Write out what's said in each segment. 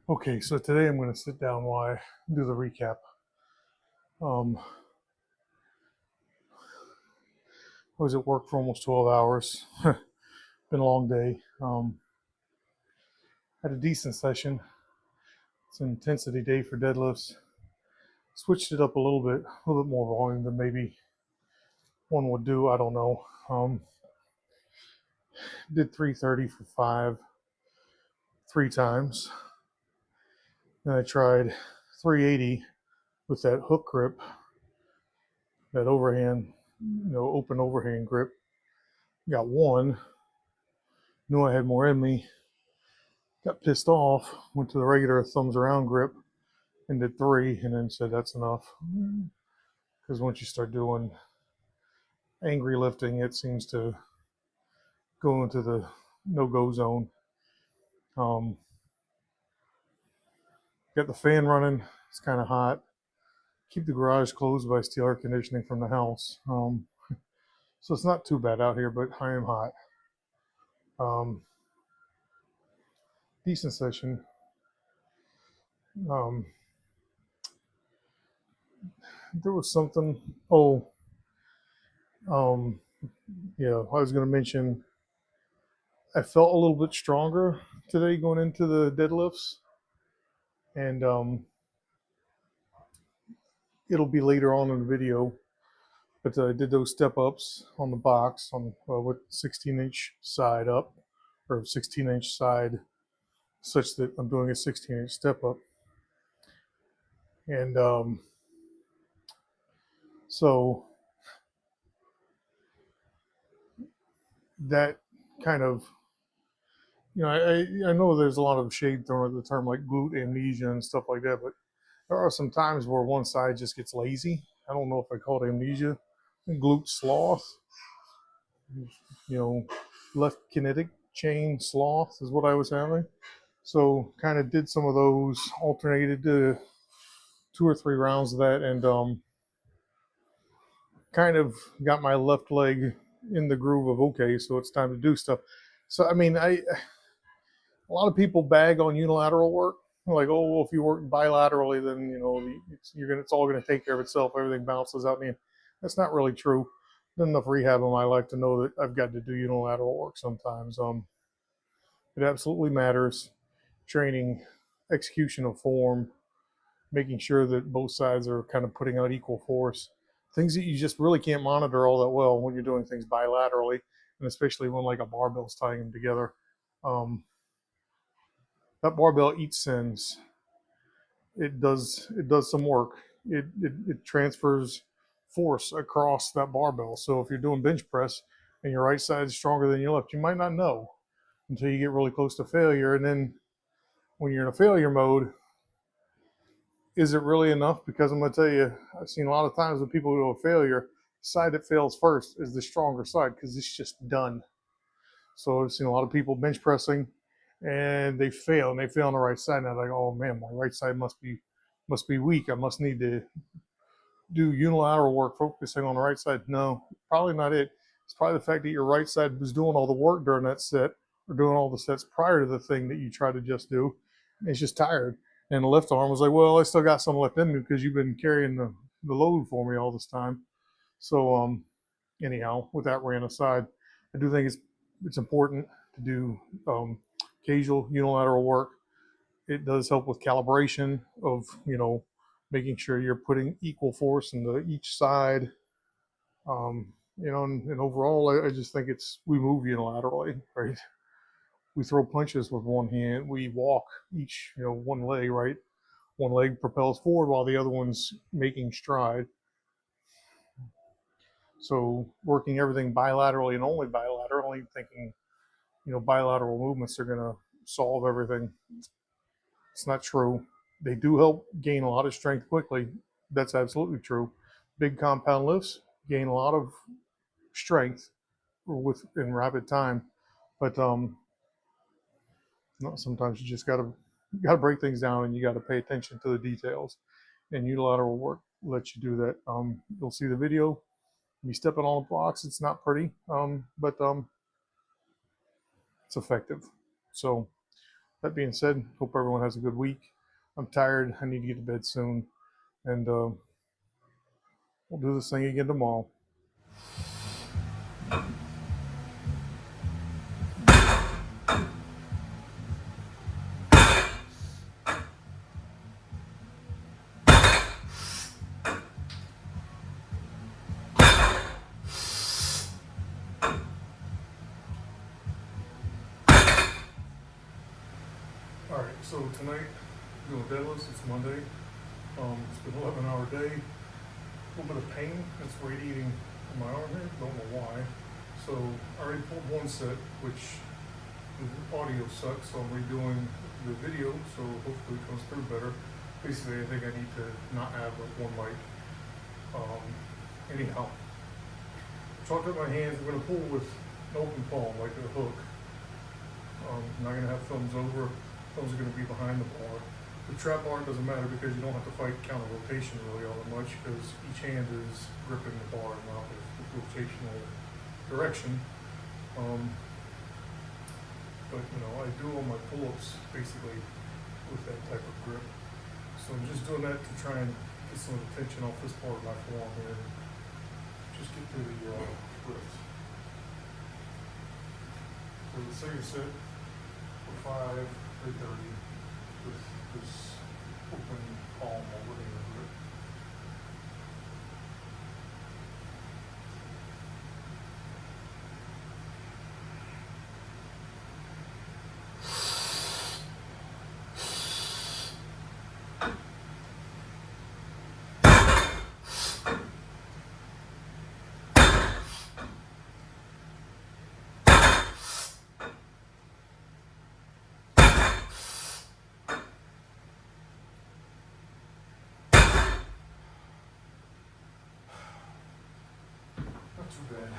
Okay, so today I'm going to sit down while I do the recap. I was at work for almost 12 hours. Been a long day. Had a decent session. It's an intensity day for deadlifts. Switched it up a little bit more volume than maybe one would do. I don't know. Did 330 for 5, 3 times. Then I tried 380 with that hook grip, that overhand, open overhand grip. Got one. Knew I had more in me. Got pissed off. Went to the regular thumbs around grip and did 3, and then said that's enough. Because once you start doing angry lifting, it seems to go into the no-go zone. Got the fan running. It's kind of hot. Keep the garage closed, but I steal air conditioning from the house. So it's not too bad out here, but I am hot. Decent session. There was something. Yeah, I was going to mention I felt a little bit stronger today going into the deadlifts, and it'll be later on in the video. But I did those step ups on the box on with 16-inch side up, or 16-inch side, such that I'm doing a 16-inch step up, and so that kind of, I know there's a lot of shade thrown at the term like glute amnesia and stuff like that, but there are some times where one side just gets lazy. I don't know if I call it amnesia. Glute sloth, left kinetic chain sloth is what I was having. So kind of did some of those, alternated to 2 or 3 rounds of that, and kind of got my left leg in the groove of, okay, so it's time to do stuff. So I mean, a lot of people bag on unilateral work, like, oh, well, if you work bilaterally, then it's all gonna take care of itself. Everything bounces out in the end. That's not really true. Done enough rehab in my life to know that I've got to do unilateral work sometimes. It absolutely matters. Training, execution of form, making sure that both sides are kind of putting out equal force. Things that you just really can't monitor all that well when you're doing things bilaterally, and especially when like a barbell's tying them together. That barbell eats sends. It does some work. It transfers force across that barbell. So if you're doing bench press and your right side is stronger than your left, you might not know until you get really close to failure. And then when you're in a failure mode, is it really enough? Because I'm going to tell you, I've seen a lot of times when people go to failure, the side that fails first is the stronger side because it's just done. So I've seen a lot of people bench pressing and they fail on the right side. And I'm like, oh man, my right side must be weak. I must need to do unilateral work focusing on the right side. No, probably not it. It's probably the fact that your right side was doing all the work during that set or doing all the sets prior to the thing that you try to just do. It's just tired. And the left arm was like, well, I still got some left in me because you've been carrying the load for me all this time. So anyhow, with that ran aside, I do think it's important to do occasional unilateral work. It does help with calibration of, making sure you're putting equal force into each side. And overall, I just think we move unilaterally, right? We throw punches with one hand. We walk each, one leg, right? One leg propels forward while the other one's making stride. So working everything bilaterally and only bilaterally, thinking, bilateral movements are going to solve everything. It's not true. They do help gain a lot of strength quickly. That's absolutely true. Big compound lifts gain a lot of strength in rapid time, but sometimes you just gotta break things down and you got to pay attention to the details. And unilateral work lets you do that. You'll see the video. You stepping on the blocks. It's not pretty, but it's effective. So that being said, hope everyone has a good week. I'm tired. I need to get to bed soon. And we'll do this thing again tomorrow. Alright, so tonight, doing deadlifts. It's Monday. It's been an 11-hour day. A little bit of pain. It's radiating in my arm here. Don't know why. So I already pulled one set, which the audio sucks, so I'm redoing the video, so hopefully it comes through better. Basically, I think I need to not have like one mic. Anyhow, chalked up my hands. I'm going to pull with an open palm, like a hook. I'm not going to have thumbs over. Thumbs are going to be behind the bar. The trap bar doesn't matter because you don't have to fight counter rotation really all that much because each hand is gripping the bar in the opposite rotational direction. But you know, I do all my pull-ups basically with that type of grip. So I'm just doing that to try and get some of the tension off this part of my forearm here. Just get through the lift. So the second set for 5, 3:30 with this open palm over the grip. Not too bad.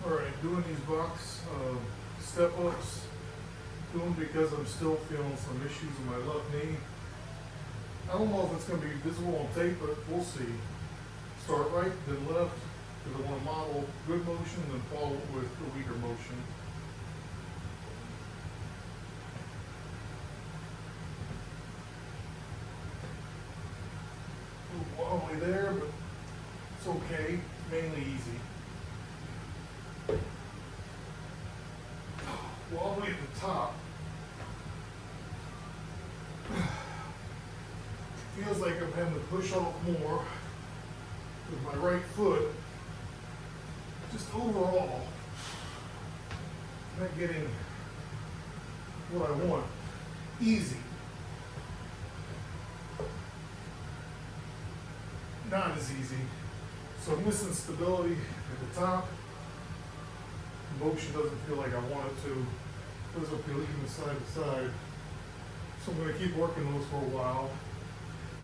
Alright, doing these box step ups, doing because I'm still feeling some issues in my left knee. I don't know if it's going to be visible on tape, but we'll see. Start right, then left, because I want to model good motion, then follow it with the weaker motion. A little wobbly there, but it's okay, mainly easy. Wobbly feels like I'm having to push off more with my right foot. Just overall, not getting what I want. Easy. Not as easy. So I'm missing stability at the top. Motion doesn't feel like I want it to. Doesn't feel even side to side. So I'm going to keep working those for a while.